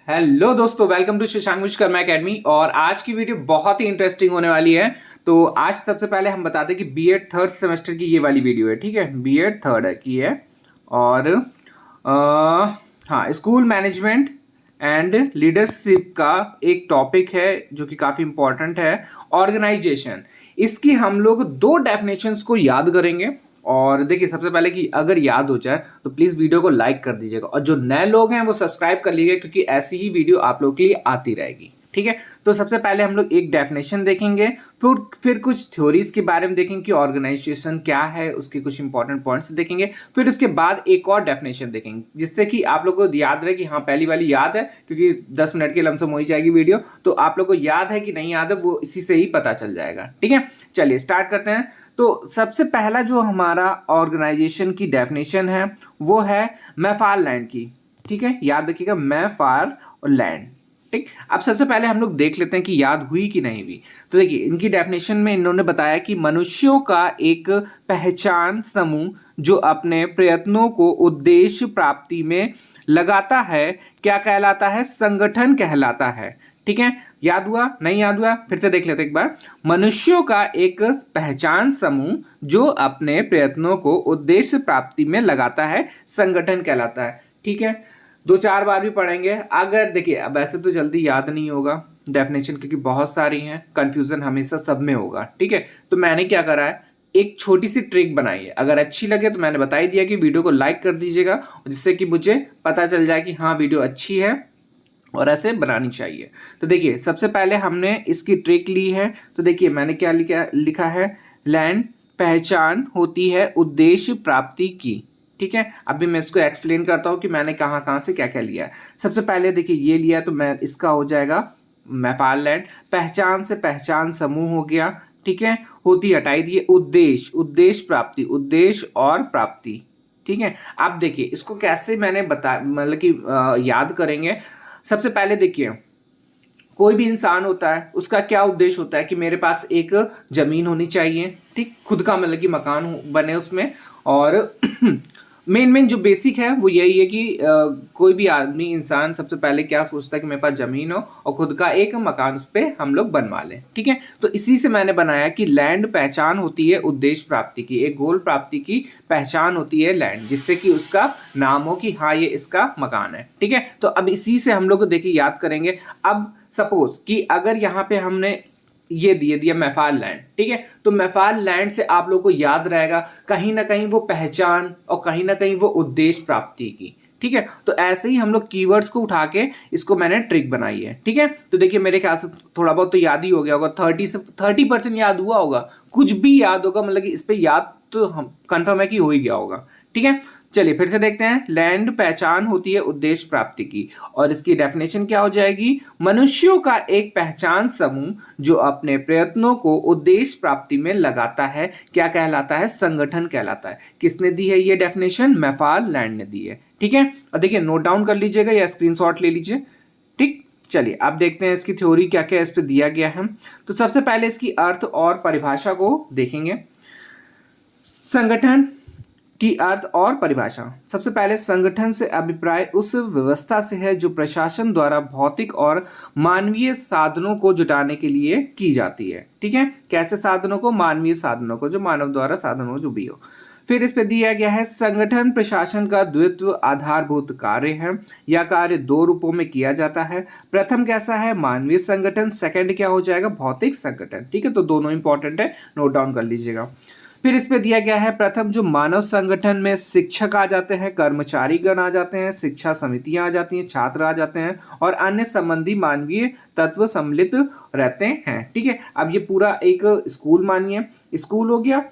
Hello दोस्तों, welcome to Shashank Vishwakarma academy. और आज की वीडियो बहुत ही इंटरेस्टिंग होने वाली है। तो आज सबसे पहले हम बताते हैं कि बीएड थर्ड सेमेस्टर की ये वाली वीडियो है। ठीक है, बीएड थर्ड की है। और हाँ, स्कूल मैनेजमेंट एंड लीडरशिप का एक टॉपिक है जो कि काफ़ी इंपॉर्टेंट है, ऑर्गेनाइजेशन। इसकी हम लोग दो डेफिनेशंस को याद करेंगे। और देखिए, सबसे पहले कि अगर याद हो जाए तो प्लीज़ वीडियो को लाइक कर दीजिएगा, और जो नए लोग हैं वो सब्सक्राइब कर लीजिएगा, क्योंकि ऐसी ही वीडियो आप लोगों के लिए आती रहेगी। ठीक है, तो सबसे पहले हम लोग एक डेफिनेशन देखेंगे, फिर कुछ थ्योरीज के बारे में देखेंगे कि ऑर्गेनाइजेशन क्या है, उसके कुछ इंपॉर्टेंट पॉइंट्स देखेंगे। फिर उसके बाद एक और डेफिनेशन देखेंगे, जिससे कि आप लोगों को याद रहे कि हाँ, पहली वाली याद है, क्योंकि 10 मिनट के लमसम हो ही जाएगी वीडियो। तो आप लोग को याद है कि नहीं याद है, वो इसी से ही पता चल जाएगा। ठीक है, चलिए स्टार्ट करते हैं। तो सबसे पहला जो हमारा ऑर्गेनाइजेशन की डेफिनेशन है वो है मैफारलैंड की। ठीक है, याद रखिएगा, मैफार और लैंड। ठीक, अब सबसे पहले हम लोग देख लेते हैं कि याद हुई कि नहीं हुई। तो देखिए, इनकी डेफिनेशन में इन्होंने बताया कि मनुष्यों का एक पहचान समूह जो अपने प्रयत्नों को उद्देश्य प्राप्ति में लगाता है, क्या कहलाता है? संगठन कहलाता है। ठीक है, याद हुआ नहीं याद हुआ? फिर से देख लेते एक बार। मनुष्यों का एक पहचान समूह जो अपने प्रयत्नों को उद्देश्य प्राप्ति में लगाता है, संगठन कहलाता है। ठीक है, 2-4 बार भी पढ़ेंगे। अगर देखिए, अब ऐसे तो जल्दी याद नहीं होगा डेफिनेशन, क्योंकि बहुत सारी हैं, कंफ्यूजन हमेशा सब में होगा। ठीक है, तो मैंने क्या करा है, एक छोटी सी ट्रिक बनाई है। अगर अच्छी लगे तो मैंने बता ही दिया कि वीडियो को लाइक कर दीजिएगा, जिससे कि मुझे पता चल जाए कि हाँ, वीडियो अच्छी है और ऐसे बनानी चाहिए। तो देखिए, सबसे पहले हमने इसकी ट्रिक ली है। तो देखिए, मैंने क्या लिखा है, लैंड पहचान होती है उद्देश्य प्राप्ति की। ठीक है, अभी मैं इसको एक्सप्लेन करता हूं कि मैंने कहां कहां से क्या क्या लिया है। सबसे पहले देखिए, ये लिया तो मैं इसका हो जाएगा मैफारलैंड। पहचान से पहचान समूह हो गया। ठीक है, होती हटाई दिए, उद्देश्य, उद्देश्य प्राप्ति, उद्देश्य और प्राप्ति। ठीक है, अब देखिए इसको कैसे मैंने बता मतलब कि याद करेंगे। सबसे पहले देखिए, कोई भी इंसान होता है, उसका क्या उद्देश्य होता है कि मेरे पास एक जमीन होनी चाहिए, ठीक, खुद का मतलब कि मकान बने उसमें। और मेन जो बेसिक है वो यही है कि कोई भी आदमी, इंसान सबसे पहले क्या सोचता है कि मेरे पास जमीन हो और खुद का एक मकान उस पर हम लोग बनवा लें। ठीक है, तो इसी से मैंने बनाया कि लैंड पहचान होती है उद्देश्य प्राप्ति की, एक गोल प्राप्ति की पहचान होती है लैंड, जिससे कि उसका नाम हो कि हाँ, ये इसका मकान है। ठीक है, तो अब इसी से हम लोग देखिए याद करेंगे। अब सपोज कि अगर यहाँ पे हमने ये दिया मैफारलैंड, ठीक है, तो मैफारलैंड से आप लोग को याद रहेगा कहीं ना कहीं वो पहचान और कहीं ना कहीं वो उद्देश्य प्राप्ति की। ठीक है, तो ऐसे ही हम लोग कीवर्ड्स को उठा के इसको मैंने ट्रिक बनाई है। ठीक है, तो देखिए, मेरे ख्याल से थोड़ा बहुत तो याद ही हो गया होगा, 30% याद हुआ होगा, कुछ भी याद होगा, मतलब कि इस पे याद तो हम कंफर्म है कि हो ही गया होगा। ठीक है, चलिए फिर से देखते हैं। लैंड पहचान होती है उद्देश्य प्राप्ति की, और इसकी डेफिनेशन क्या हो जाएगी? मनुष्यों का एक पहचान समूह जो अपने प्रयत्नों को उद्देश्य प्राप्ति में लगाता है, क्या कहलाता है? संगठन कहलाता है। किसने दी है ये डेफिनेशन? मैफारलैंड ने दी है। ठीक है, और देखिए, नोट डाउन कर लीजिएगा या स्क्रीनशॉट ले लीजिए। ठीक, चलिए अब देखते हैं इसकी थ्योरी क्या क्या इस पे दिया गया है। तो सबसे पहले इसकी अर्थ और परिभाषा को देखेंगे। संगठन की अर्थ और परिभाषा। सबसे पहले, संगठन से अभिप्राय उस व्यवस्था से है जो प्रशासन द्वारा भौतिक और मानवीय साधनों को जुटाने के लिए की जाती है। ठीक है, कैसे साधनों को? मानवीय साधनों को, जो मानव द्वारा साधन हो, जो भी हो। फिर इस पे दिया गया है, संगठन प्रशासन का द्वित्व आधारभूत कार्य है। यह कार्य दो रूपों में किया जाता है। प्रथम कैसा है? मानवीय संगठन। सेकंड क्या हो जाएगा? भौतिक संगठन। ठीक है, तो दोनों इंपॉर्टेंट है, नोट डाउन कर लीजिएगा। फिर इस पे दिया गया है, प्रथम जो मानव संगठन में शिक्षक आ जाते हैं, कर्मचारीगण आ जाते हैं, शिक्षा समितियां आ जाती हैं, छात्र आ जाते हैं, और अन्य संबंधी मानवीय तत्व सम्मिलित रहते हैं। ठीक है, अब ये पूरा एक स्कूल मानिए, स्कूल हो गया,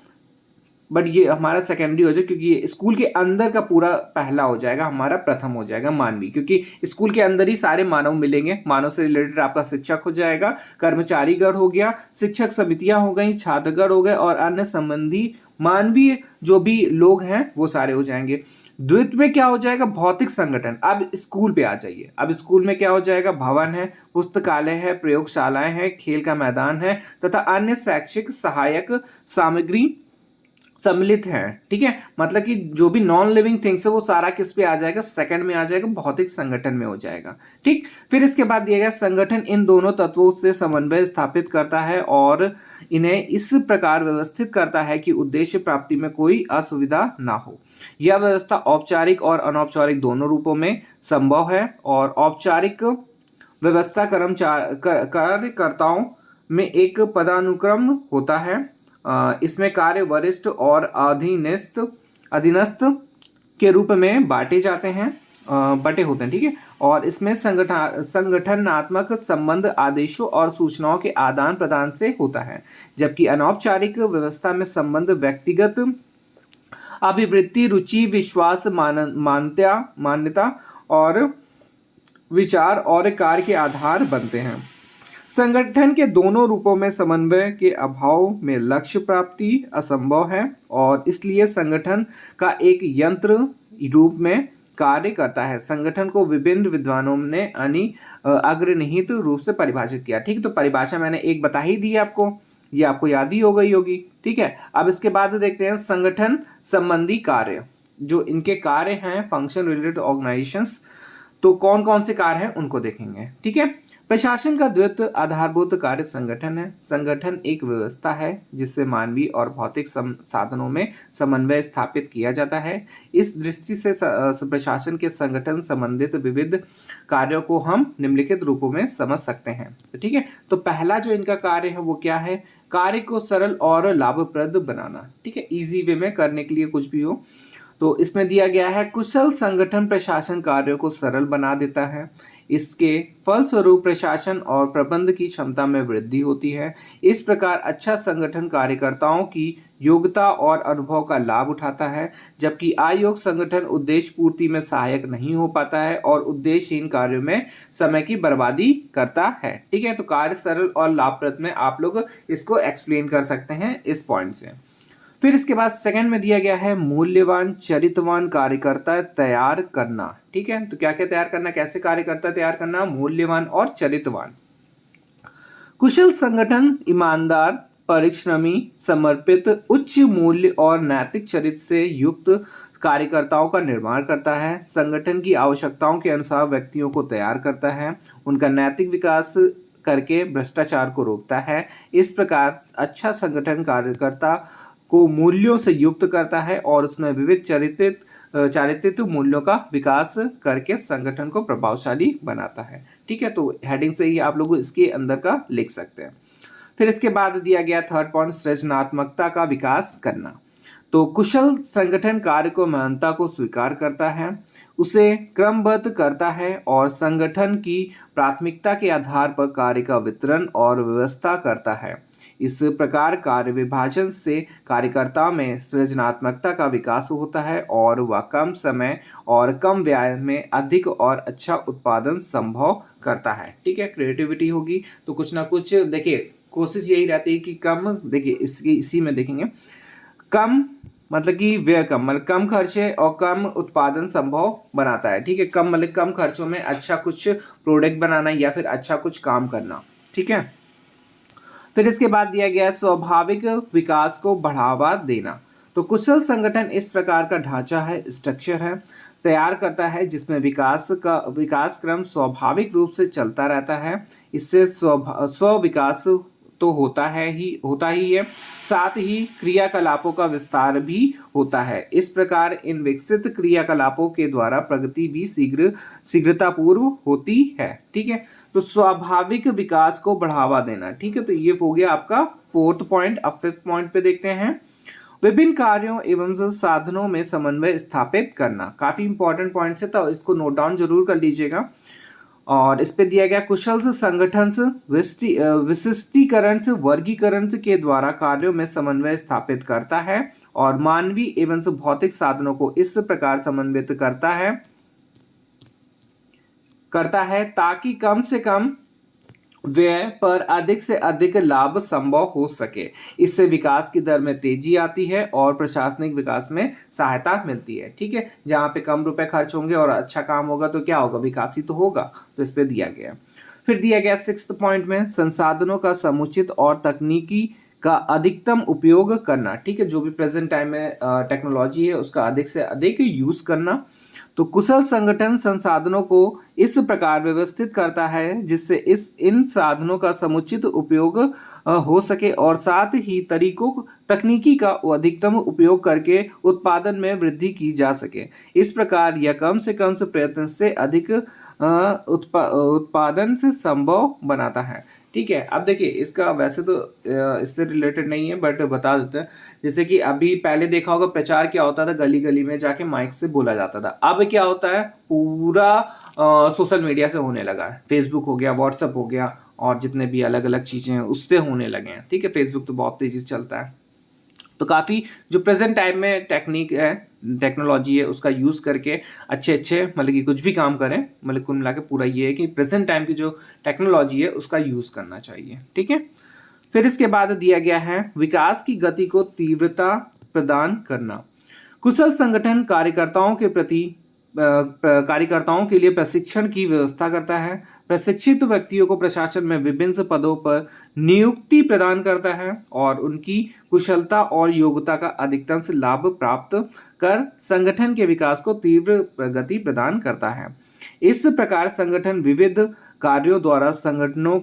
बट ये हमारा सेकेंडरी हो जाए, क्योंकि ये स्कूल के अंदर का पूरा पहला हो जाएगा, हमारा प्रथम हो जाएगा मानवीय, क्योंकि स्कूल के अंदर ही सारे मानव मिलेंगे। मानव से रिलेटेड आपका शिक्षक हो जाएगा, कर्मचारीगण हो गया, शिक्षक समितियां हो गई, छात्रगण हो गए, और अन्य संबंधी मानवीय जो भी लोग हैं वो सारे हो जाएंगे। द्वितीय में क्या हो जाएगा? भौतिक संगठन। अब स्कूल पे आ जाइए। अब स्कूल में क्या हो जाएगा? भवन है, पुस्तकालय है, प्रयोगशालाएं हैं, खेल का मैदान है, तथा अन्य शैक्षिक सहायक सामग्री सम्मिलित हैं। ठीक है, मतलब कि जो भी नॉन लिविंग थिंग्स है वो सारा किस पे आ जाएगा, सेकंड में आ जाएगा, भौतिक संगठन में हो जाएगा। ठीक, फिर इसके बाद दिया गया संगठन इन दोनों तत्वों से समन्वय स्थापित करता है और इन्हें इस प्रकार व्यवस्थित करता है कि उद्देश्य प्राप्ति में कोई असुविधा ना हो। यह व्यवस्था औपचारिक और अनौपचारिक दोनों रूपों में संभव है और औपचारिक व्यवस्था कार्यकर्ताओं में एक पदानुक्रम होता है। इसमें कार्य वरिष्ठ और अधीनस्थ के रूप में बांटे जाते हैं, बटे होते हैं। ठीक है, और इसमें संगठनात्मक संबंध आदेशों और सूचनाओं के आदान प्रदान से होता है, जबकि अनौपचारिक व्यवस्था में संबंध व्यक्तिगत अभिवृत्ति, रुचि, विश्वास, मान्यता और विचार और कार्य के आधार बनते हैं। संगठन के दोनों रूपों में समन्वय के अभाव में लक्ष्य प्राप्ति असंभव है और इसलिए संगठन का एक यंत्र रूप में कार्य करता है। संगठन को विभिन्न विद्वानों ने अग्रनिहित रूप से परिभाषित किया। ठीक है, तो परिभाषा मैंने एक बता ही दी आपको, ये आपको याद ही हो गई होगी। ठीक है, अब इसके बाद देखते हैं संगठन संबंधी कार्य, जो इनके कार्य हैं फंक्शन रिलेटेड ऑर्गेनाइजेशंस। तो कौन कौन से कार्य हैं उनको देखेंगे। ठीक है, प्रशासन का द्वितीय आधारभूत कार्य संगठन है। संगठन एक व्यवस्था है जिससे मानवीय और भौतिक साधनों में समन्वय स्थापित किया जाता है। इस दृष्टि से प्रशासन के संगठन संबंधित विविध कार्यों को हम निम्नलिखित रूपों में समझ सकते हैं। ठीक है, तो पहला जो इनका कार्य है वो क्या है, कार्य को सरल और लाभप्रद बनाना। ठीक है, इजी वे में करने के लिए कुछ भी हो। तो इसमें दिया गया है कुशल संगठन प्रशासन कार्यों को सरल बना देता है। इसके फलस्वरूप प्रशासन और प्रबंध की क्षमता में वृद्धि होती है। इस प्रकार अच्छा संगठन कार्यकर्ताओं की योग्यता और अनुभव का लाभ उठाता है, जबकि अयोग्य संगठन उद्देश्य पूर्ति में सहायक नहीं हो पाता है और उद्देश्यहीन कार्यों में समय की बर्बादी करता है। ठीक है, तो कार्य सरल और लाभप्रद में आप लोग इसको एक्सप्लेन कर सकते हैं इस पॉइंट से। फिर इसके बाद सेकंड में दिया गया है मूल्यवान चरित्रवान कार्यकर्ता तैयार करना। ठीक है, तो क्या क्या तैयार करना, कैसे कार्यकर्ता तैयार करना, मूल्यवान और चरित्रवान। कुशल संगठन ईमानदार, परिश्रमी, समर्पित, उच्च मूल्य और नैतिक चरित्र से युक्त कार्यकर्ताओं का निर्माण करता है। संगठन की आवश्यकताओं के अनुसार व्यक्तियों को तैयार करता है, उनका नैतिक विकास करके भ्रष्टाचार को रोकता है। इस प्रकार अच्छा संगठन कार्यकर्ता को मूल्यों से युक्त करता है और उसमें विविध चारित्रिक मूल्यों का विकास करके संगठन को प्रभावशाली बनाता है। ठीक है, तो हेडिंग से ही आप लोग इसके अंदर का लिख सकते हैं। फिर इसके बाद दिया गया थर्ड पॉइंट, सृजनात्मकता का विकास करना। तो कुशल संगठन कार्य को महानता को स्वीकार करता है, उसे क्रमबद्ध करता है और संगठन की प्राथमिकता के आधार पर कार्य का वितरण और व्यवस्था करता है। इस प्रकार कार्य विभाजन से कार्यकर्ता में सृजनात्मकता का विकास होता है और वह कम समय और कम व्यय में अधिक और अच्छा उत्पादन संभव करता है। ठीक है, क्रिएटिविटी होगी तो कुछ ना कुछ, देखिए कोशिश यही रहती है कि कम, देखिए इसी में देखेंगे, कम मतलब कि व्यय कम, मतलब कम खर्चे और कम उत्पादन संभव बनाता है। ठीक है, कम मतलब कम खर्चों में अच्छा कुछ प्रोडक्ट बनाना या फिर अच्छा कुछ काम करना। ठीक है, फिर इसके बाद दिया गया स्वाभाविक विकास को बढ़ावा देना। तो कुशल संगठन इस प्रकार का ढांचा है, स्ट्रक्चर है, तैयार करता है जिसमें विकास क्रम स्वाभाविक रूप से चलता रहता है। इससे स्व विकास तो होता ही है, साथ ही क्रियाकलापों का विस्तार भी होता है। इस प्रकार इन विकसित क्रियाकलापों के द्वारा प्रगति भी शीघ्रतापूर्व होती है। ठीक है, तो स्वाभाविक विकास को बढ़ावा देना। ठीक है, तो ये हो गया आपका फोर्थ पॉइंट। अब फिफ्थ पॉइंट पे देखते हैं, विभिन्न कार्यों एवं साधनों में समन्वय स्थापित करना। काफी इंपॉर्टेंट पॉइंट्स है, तो इसको नोट डाउन जरूर कर लीजिएगा। और इस पे दिया गया कुशल संगठन विशिष्टीकरण वर्गीकरण के द्वारा कार्यों में समन्वय स्थापित करता है और मानवीय एवं भौतिक साधनों को इस प्रकार समन्वित करता है ताकि कम से कम व्यय पर अधिक से अधिक लाभ संभव हो सके। इससे विकास की दर में तेजी आती है और प्रशासनिक विकास में सहायता मिलती है। ठीक है, जहां पे कम रुपए खर्च होंगे और अच्छा काम होगा तो क्या होगा, विकास ही तो होगा। तो इस पे दिया गया। फिर दिया गया सिक्स्थ पॉइंट में, संसाधनों का समुचित और तकनीकी का अधिकतम उपयोग करना, ठीक है, जो भी प्रेजेंट टाइम में टेक्नोलॉजी है उसका अधिक से अधिक यूज करना। तो कुशल संगठन संसाधनों को इस प्रकार व्यवस्थित करता है जिससे इन साधनों का समुचित उपयोग हो सके और साथ ही तकनीकी का अधिकतम उपयोग करके उत्पादन में वृद्धि की जा सके। इस प्रकार यह कम से प्रयत्न से अधिक उत्पादन से संभव बनाता है। ठीक है, अब देखिए इसका वैसे तो इससे रिलेटेड नहीं है बट बता देते हैं। जैसे कि अभी पहले देखा होगा प्रचार क्या होता था, गली गली में जाके माइक से बोला जाता था। अब क्या होता है, पूरा सोशल मीडिया से होने लगा है। फेसबुक हो गया, व्हाट्सएप हो गया और जितने भी अलग अलग चीजें हैं उससे होने लगे हैं। ठीक है, फेसबुक तो बहुत तेजी से चलता है। तो काफ़ी जो प्रेजेंट टाइम में टेक्निक है, टेक्नोलॉजी है, उसका यूज़ करके अच्छे मतलब कि कुछ भी काम करें, मतलब कुल मिला के पूरा ये है कि प्रेजेंट टाइम की जो टेक्नोलॉजी है उसका यूज़ करना चाहिए। ठीक है, फिर इसके बाद दिया गया है विकास की गति को तीव्रता प्रदान करना। कुशल संगठन कार्यकर्ताओं के लिए प्रशिक्षण की व्यवस्था करता है। प्रशिक्षित व्यक्तियों को प्रशासन में विभिन्न पदों पर नियुक्ति प्रदान करता है और उनकी कुशलता और योग्यता का अधिकतम से लाभ प्राप्त कर संगठन के विकास को तीव्र गति प्रदान करता है। इस प्रकार संगठन विविध कार्यों द्वारा संसाधनों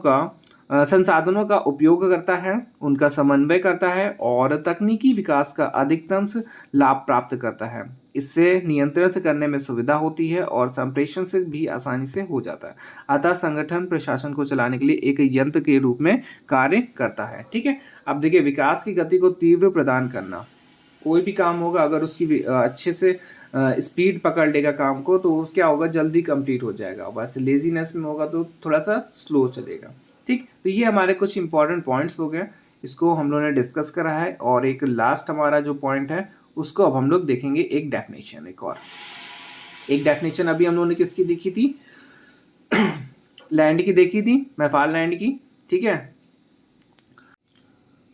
का उपयोग करता है, उनका समन्वय करता है और तकनीकी विकास का अधिकतम से लाभ प्राप्त करता है। इससे नियंत्रण से करने में सुविधा होती है और संप्रेषण से भी आसानी से हो जाता है। अतः संगठन प्रशासन को चलाने के लिए एक यंत्र के रूप में कार्य करता है। ठीक है, अब देखिए विकास की गति को तीव्र प्रदान करना। कोई भी काम होगा अगर उसकी अच्छे से स्पीड पकड़ लेगा काम को तो क्या होगा, जल्दी कंप्लीट हो जाएगा। वैसे लेजीनेस में होगा तो थोड़ा सा स्लो चलेगा। ठीक, तो ये हमारे कुछ इंपॉर्टेंट पॉइंट्स हो गए, इसको हम लोगों ने डिस्कस करा है। और एक लास्ट हमारा जो पॉइंट है उसको अब हम लोग देखेंगे, एक डेफिनेशन। एक डेफिनेशन अभी हम लोगों ने किसकी देखी थी, लैंड की देखी थी, मैकफारलैंड की। ठीक है,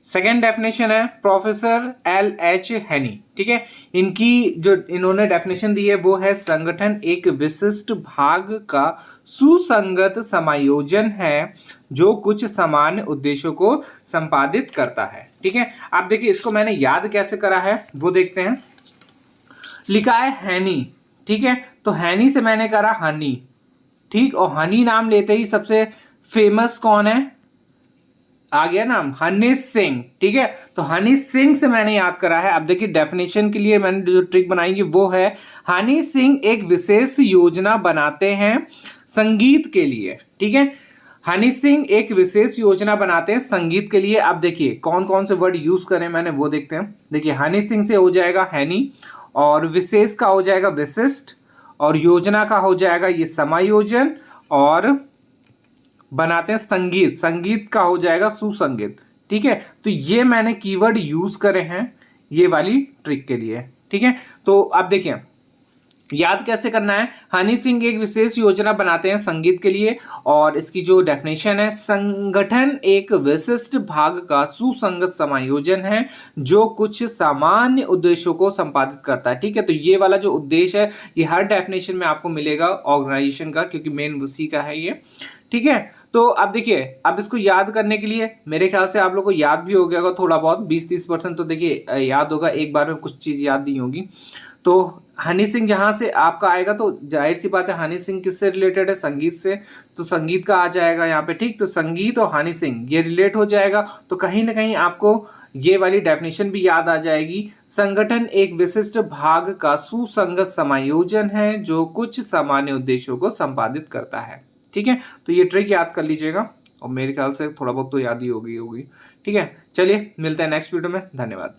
सेकेंड डेफिनेशन है प्रोफेसर LH हेनी। ठीक है, इनकी जो इन्होंने डेफिनेशन दी है वो है संगठन एक विशिष्ट भाग का सुसंगत समायोजन है जो कुछ सामान्य उद्देश्यों को संपादित करता है। ठीक है, आप देखिए इसको मैंने याद कैसे करा है वो देखते हैं। लिखा है हैनी, ठीक है, तो हैनी से मैंने करा हनी। ठीक, और हनी नाम लेते ही सबसे फेमस कौन है, आ गया नाम, हनी सिंह। ठीक है, तो हनी सिंह से मैंने याद करा है। अब देखिए डेफिनेशन के लिए मैंने जो ट्रिक बनाई है वो है हनी सिंह एक विशेष योजना बनाते हैं संगीत के लिए। ठीक है, हनी सिंह एक विशेष योजना बनाते हैं संगीत के लिए। अब देखिए कौन कौन से वर्ड यूज करें मैंने वो देखते हैं। देखिए हनी सिंह से हो जाएगा हैनी, और विशेष का हो जाएगा विशिष्ट, और योजना का हो जाएगा ये समायोजन, और बनाते हैं संगीत, संगीत का हो जाएगा सुसंगीत। ठीक है, तो ये मैंने कीवर्ड यूज करे हैं ये वाली ट्रिक के लिए। ठीक है, तो अब देखिए याद कैसे करना है। हनी सिंह एक विशेष योजना बनाते हैं संगीत के लिए, और इसकी जो डेफिनेशन है, संगठन एक विशिष्ट भाग का सुसंगत समायोजन है जो कुछ सामान्य उद्देश्यों को संपादित करता है। ठीक है, तो ये वाला जो उद्देश्य है ये हर डेफिनेशन में आपको मिलेगा ऑर्गेनाइजेशन का, क्योंकि मेन उसी का है ये। ठीक है, तो अब देखिए अब इसको याद करने के लिए मेरे ख्याल से आप लोग को याद भी हो गया होगा थोड़ा बहुत, 20-30% तो देखिए याद होगा, एक बार में कुछ चीज याद नहीं होगी। तो हनी सिंह जहां से आपका आएगा तो जाहिर सी बात है हनी सिंह किससे रिलेटेड है, संगीत से, तो संगीत का आ जाएगा यहाँ पे। ठीक, तो संगीत और हनी सिंह ये रिलेट हो जाएगा, तो कहीं ना कहीं आपको ये वाली डेफिनेशन भी याद आ जाएगी। संगठन एक विशिष्ट भाग का सुसंगत समायोजन है जो कुछ सामान्य उद्देश्यों को संपादित करता है। ठीक है, तो ये ट्रिक याद कर लीजिएगा, और मेरे ख्याल से थोड़ा बहुत तो याद ही होगी। ठीक है, चलिए मिलते हैं नेक्स्ट वीडियो में, धन्यवाद।